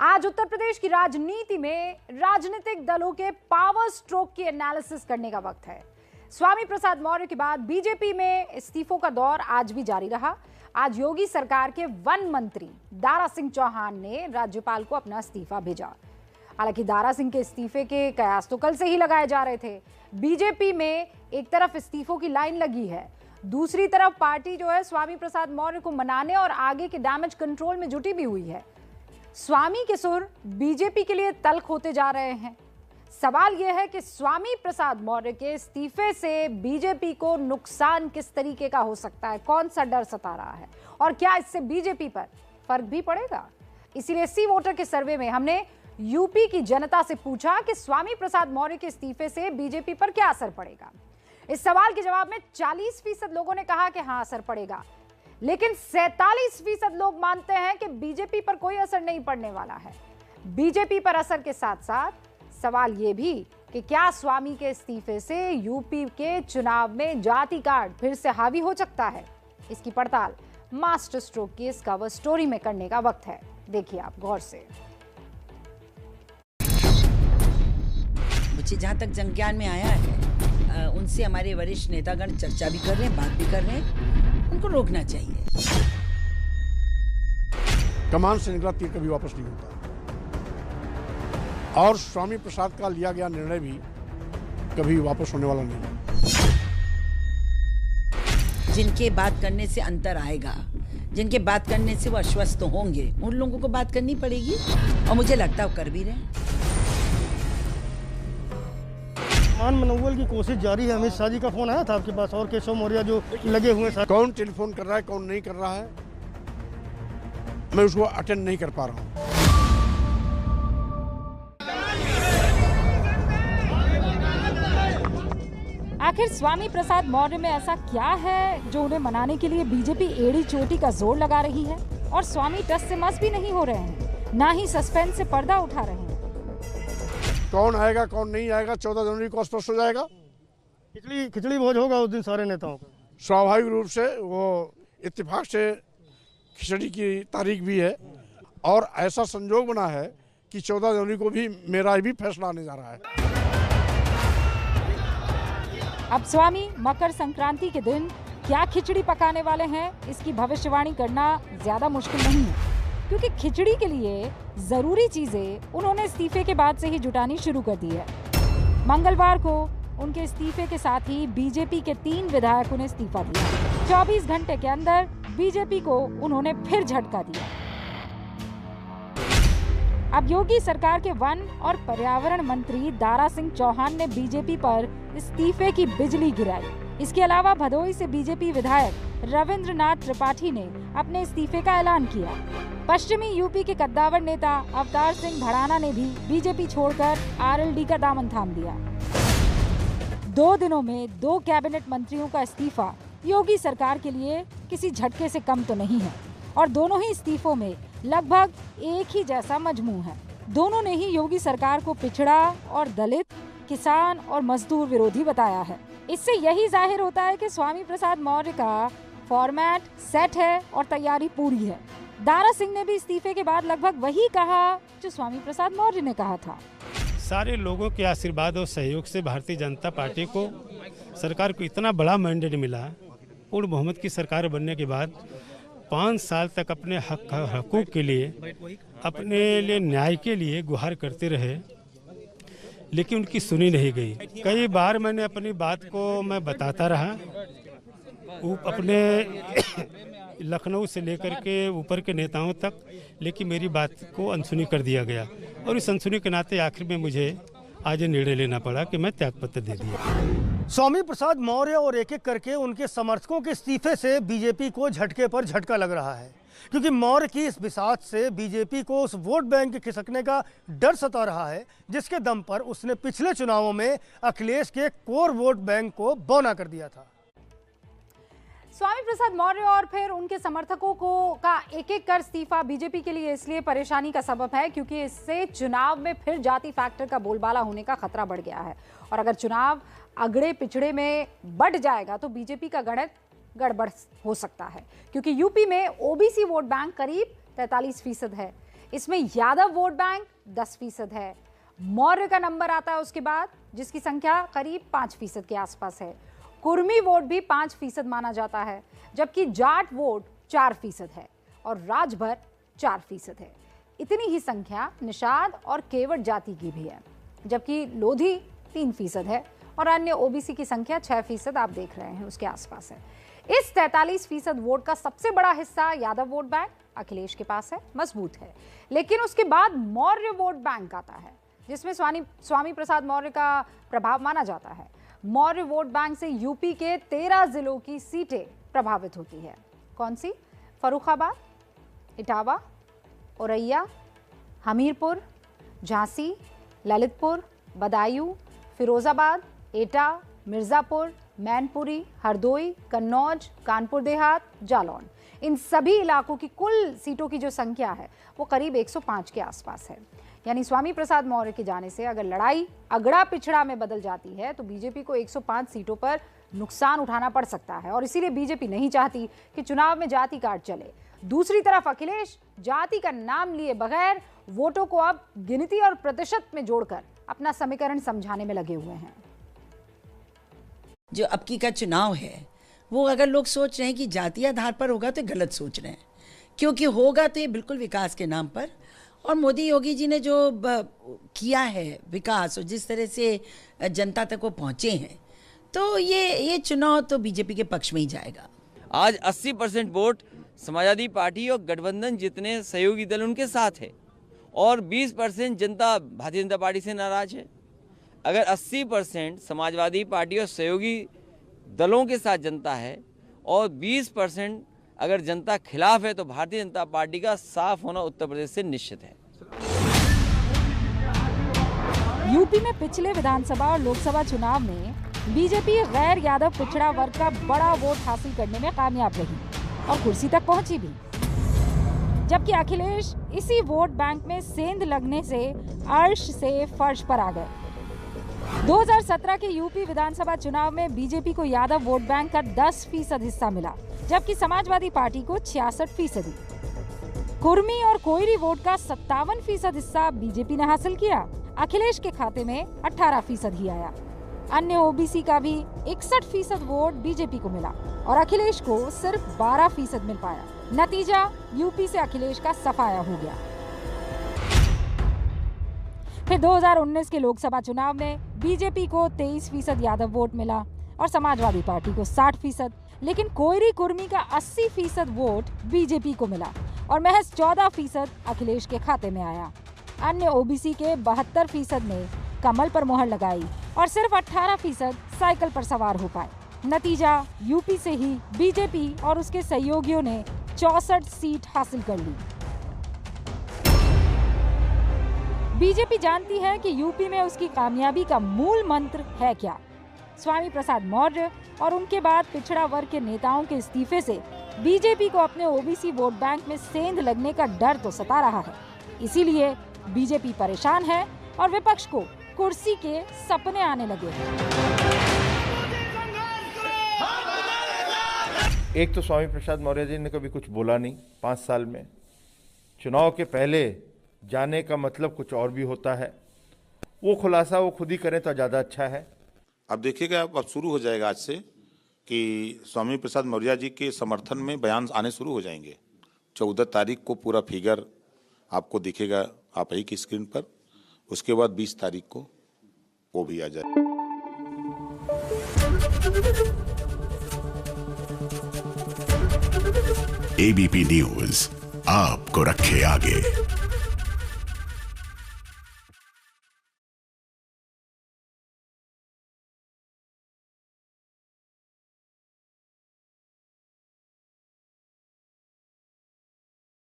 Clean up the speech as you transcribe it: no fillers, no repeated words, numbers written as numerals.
आज उत्तर प्रदेश की राजनीति में राजनीतिक दलों के पावर स्ट्रोक की एनालिसिस करने का वक्त है। स्वामी प्रसाद मौर्य के बाद बीजेपी में इस्तीफों का दौर आज भी जारी रहा। आज योगी सरकार के वन मंत्री दारा सिंह चौहान ने राज्यपाल को अपना इस्तीफा भेजा। हालांकि दारा सिंह के इस्तीफे के कयास तो कल से ही लगाए जा रहे थे। बीजेपी में एक तरफ इस्तीफों की लाइन लगी है, दूसरी तरफ पार्टी जो है स्वामी प्रसाद मौर्य को मनाने और आगे के डैमेज कंट्रोल में जुटी भी हुई है। स्वामी के सुर बीजेपी के लिए तल्ख होते जा रहे हैं। सवाल यह है कि स्वामी प्रसाद मौर्य के इस्तीफे से बीजेपी को नुकसान किस तरीके का हो सकता है, कौन सा डर सता रहा है और क्या इससे बीजेपी पर फर्क भी पड़ेगा। इसीलिए सी वोटर के सर्वे में हमने यूपी की जनता से पूछा कि स्वामी प्रसाद मौर्य के इस्तीफे से बीजेपी पर क्या असर पड़ेगा। इस सवाल के जवाब में 40% लोगों ने कहा कि हाँ असर पड़ेगा, लेकिन 47% लोग मानते हैं कि बीजेपी पर कोई असर नहीं पड़ने वाला है। बीजेपी पर असर के साथ साथ सवाल यह भी कि क्या स्वामी के इस्तीफे से यूपी के चुनाव में जाति कार्ड फिर से हावी हो सकता है। इसकी पड़ताल मास्टर स्ट्रोक की इस कवर स्टोरी में करने का वक्त है। देखिए आप गौर से। मुझे जहाँ तक जनज्ञान में आया है, उनसे हमारे वरिष्ठ नेतागण चर्चा भी कर रहे हैं, बात भी कर रहे हैं। उनको रोकना चाहिए। कमान से निकला तीर कभी वापस नहीं होता और स्वामी प्रसाद का लिया गया निर्णय भी कभी वापस होने वाला नहीं है। जिनके बात करने से अंतर आएगा, जिनके बात करने से वो आश्वस्त होंगे, उन लोगों को बात करनी पड़ेगी और मुझे लगता है वो कर भी रहे हैं। मान मनोबल की कोशिश जारी है। अमित शाह जी का फोन आया था आपके पास और केशव मौर्य जो लगे हुए हैं। कौन टेलीफोन कर रहा है, कौन नहीं कर रहा है, मैं उसको अटेंड नहीं कर पा रहा हूँ। आखिर स्वामी प्रसाद मौर्य में ऐसा क्या है जो उन्हें मनाने के लिए बीजेपी एड़ी चोटी का जोर लगा रही है और स्वामी टस से मस भी नहीं हो रहे हैं, ना ही सस्पेंस से पर्दा उठा रहे हैं। कौन आएगा कौन नहीं आएगा 14 जनवरी को स्पष्ट हो जाएगा। खिचड़ी भोज होगा उस दिन सारे नेताओं का। स्वाभाविक रूप से वो इत्तेफाक से खिचड़ी की तारीख भी है और ऐसा संजोग बना है कि 14 जनवरी को भी मेरा भी फैसला आने जा रहा है। अब स्वामी मकर संक्रांति के दिन क्या खिचड़ी पकाने वाले हैं, इसकी भविष्यवाणी करना ज्यादा मुश्किल नहीं है, क्योंकि खिचड़ी के लिए जरूरी चीजें उन्होंने इस्तीफे के बाद से ही जुटानी शुरू कर दी है। मंगलवार को उनके इस्तीफे के साथ ही बीजेपी के 3 विधायकों ने इस्तीफा दिया। 24 घंटे के अंदर बीजेपी को उन्होंने फिर झटका दिया। अब योगी सरकार के वन और पर्यावरण मंत्री दारा सिंह चौहान ने बीजेपी पर इस्तीफे की बिजली गिराई। इसके अलावा भदोही से बीजेपी विधायक रविंद्रनाथ त्रिपाठी ने अपने इस्तीफे का ऐलान किया। पश्चिमी यूपी के कद्दावर नेता अवतार सिंह भड़ाना ने भी बीजेपी छोड़कर आरएलडी का दामन थाम लिया। 2 दिनों में 2 कैबिनेट मंत्रियों का इस्तीफा योगी सरकार के लिए किसी झटके से कम तो नहीं है और दोनों ही इस्तीफों में लगभग एक ही जैसा मजमू है। दोनों ने ही योगी सरकार को पिछड़ा और दलित, किसान और मजदूर विरोधी बताया है। इससे यही जाहिर होता है कि स्वामी प्रसाद मौर्य का फॉर्मेट सेट है और तैयारी पूरी है। दारा सिंह ने भी इस्तीफे के बाद लगभग वही कहा जो स्वामी प्रसाद मौर्य ने कहा था। सारे लोगों के आशीर्वाद और सहयोग से भारतीय जनता पार्टी को, सरकार को इतना बड़ा मैंडेट मिला। पूर्ण बहुमत की सरकार बनने के बाद 5 साल तक अपने हकूक़ के लिए, अपने लिए न्याय के लिए गुहार करते रहे, लेकिन उनकी सुनी नहीं गई। कई बार मैंने अपनी बात को मैं बताता रहा, अपने लखनऊ से लेकर के ऊपर के नेताओं तक, लेकिन मेरी बात को अनसुनी कर दिया गया और इस अनसुनी के नाते आखिर में मुझे आज निर्णय लेना पड़ा कि मैं त्यागपत्र दे दिया। स्वामी प्रसाद मौर्य और एक एक करके उनके समर्थकों के इस्तीफे से बीजेपी को झटके पर झटका लग रहा है, क्योंकि मौर्य की इस बिसात से बीजेपी को उस वोट बैंक के खिसकने का डर सता रहा है जिसके दम पर उसने पिछले चुनावों में अखिलेश के कोर वोट बैंक को बौना कर दिया था। स्वामी प्रसाद मौर्य और फिर उनके समर्थकों को का एक एक कर इस्तीफा बीजेपी के लिए इसलिए परेशानी का सबब है क्योंकि इससे चुनाव में फिर जाति फैक्टर का बोलबाला होने का खतरा बढ़ गया है और अगर चुनाव अगड़े पिछड़े में बढ़ जाएगा तो बीजेपी का गणित गड़बड़ हो सकता है, क्योंकि यूपी में ओबीसी वोट बैंक करीब 43% है। इसमें यादव वोट बैंक 10% है, मौर्य का नंबर आता है उसके बाद, जिसकी संख्या करीब 5% के आसपास है। कुर्मी वोट भी 5% माना जाता है, जबकि जाट वोट 4% है और राजभर 4% है। इतनी ही संख्या निषाद और केवट जाति की भी है, जबकि लोधी 3% है और अन्य ओबीसी की संख्या 6% आप देख रहे हैं उसके आसपास है। इस 43% वोट का सबसे बड़ा हिस्सा यादव वोट बैंक अखिलेश के पास है, मजबूत है। लेकिन उसके बाद मौर्य वोट बैंक आता है, जिसमें स्वामी प्रसाद मौर्य का प्रभाव माना जाता है। मौर्य वोट बैंक से यूपी के 13 जिलों की सीटें प्रभावित होती है। कौन सी? फर्रुखाबाद, इटावा, औरैया, हमीरपुर, झांसी, ललितपुर, बदायूं, फिरोजाबाद, एटा, मिर्जापुर, मैनपुरी, हरदोई, कन्नौज, कानपुर देहात, जालौन। इन सभी इलाकों की कुल सीटों की जो संख्या है वो करीब 105 के आसपास है। यानी स्वामी प्रसाद मौर्य के जाने से अगर लड़ाई अगड़ा पिछड़ा में बदल जाती है तो बीजेपी को 105 सीटों पर नुकसान उठाना पड़ सकता है और इसीलिए बीजेपी नहीं चाहती कि चुनाव में जाति कार्ड चले। दूसरी तरफ अखिलेश जाति का नाम लिए बगैर वोटों को अब गिनती और प्रतिशत में जोड़कर अपना समीकरण समझाने में लगे हुए हैं। जो अब की का चुनाव है वो अगर लोग सोच रहे हैं कि जातीय आधार पर होगा तो गलत सोच रहे हैं, क्योंकि होगा तो ये बिल्कुल विकास के नाम पर। और मोदी योगी जी ने जो किया है विकास और जिस तरह से जनता तक वो पहुंचे हैं, तो ये चुनाव तो बीजेपी के पक्ष में ही जाएगा। आज 80% वोट समाजवादी पार्टी और गठबंधन जितने सहयोगी दल उनके साथ है और 20% जनता भारतीय जनता पार्टी से नाराज है। अगर 80% समाजवादी पार्टी और सहयोगी दलों के साथ जनता है और 20% अगर जनता खिलाफ है तो भारतीय जनता पार्टी का साफ होना उत्तर प्रदेश से निश्चित है। यूपी में पिछले विधानसभा और लोकसभा चुनाव में बीजेपी गैर यादव पिछड़ा वर्ग का बड़ा वोट हासिल करने में कामयाब रही और कुर्सी तक पहुंची भी, जबकि अखिलेश इसी वोट बैंक में सेंध लगने से अर्श से फर्श पर आ गए। 2017 के यूपी विधानसभा चुनाव में बीजेपी को यादव वोट बैंक का 10% हिस्सा मिला, जबकि समाजवादी पार्टी को 66%। कुर्मी और कोयरी वोट का 57% हिस्सा बीजेपी ने हासिल किया। अखिलेश के खाते में 18% ही आया। अन्य ओबीसी का भी 61% वोट बीजेपी को मिला और अखिलेश को सिर्फ 12% मिल पाया। नतीजा यूपी से अखिलेश का सफाया हो गया। फिर 2019 के लोकसभा चुनाव में बीजेपी को 23% यादव वोट मिला और समाजवादी पार्टी को 60%, लेकिन कोयरी कुर्मी का 80% वोट बीजेपी को मिला और महज 14% अखिलेश के खाते में आया। अन्य ओबीसी के 72% ने कमल पर मोहर लगाई और सिर्फ 18% साइकिल पर सवार हो पाए। नतीजा यूपी से ही बीजेपी और उसके सहयोगियों ने 64 सीट हासिल कर ली। बीजेपी जानती है कि यूपी में उसकी कामयाबी का मूल मंत्र है क्या। स्वामी प्रसाद मौर्य और उनके बाद पिछड़ा वर्ग के नेताओं के इस्तीफे से बीजेपी को अपने ओबीसी वोट बैंक में सेंध लगने का डर तो सता रहा है। इसीलिए बीजेपी परेशान है और विपक्ष को कुर्सी के सपने आने लगे हैं। एक तो स्वामी प्रसाद मौर्य जी ने कभी कुछ बोला नहीं 5 साल में। चुनाव के पहले जाने का मतलब कुछ और भी होता है, वो खुलासा वो खुद ही करें तो ज़्यादा अच्छा है। अब देखिएगा, अब शुरू हो जाएगा आज से कि स्वामी प्रसाद मौर्य जी के समर्थन में बयान आने शुरू हो जाएंगे। 14 तारीख को पूरा फिगर आपको दिखेगा आप ही की स्क्रीन पर, उसके बाद 20 तारीख को वो भी आ जाए। एबीपी न्यूज आपको रखे आगे।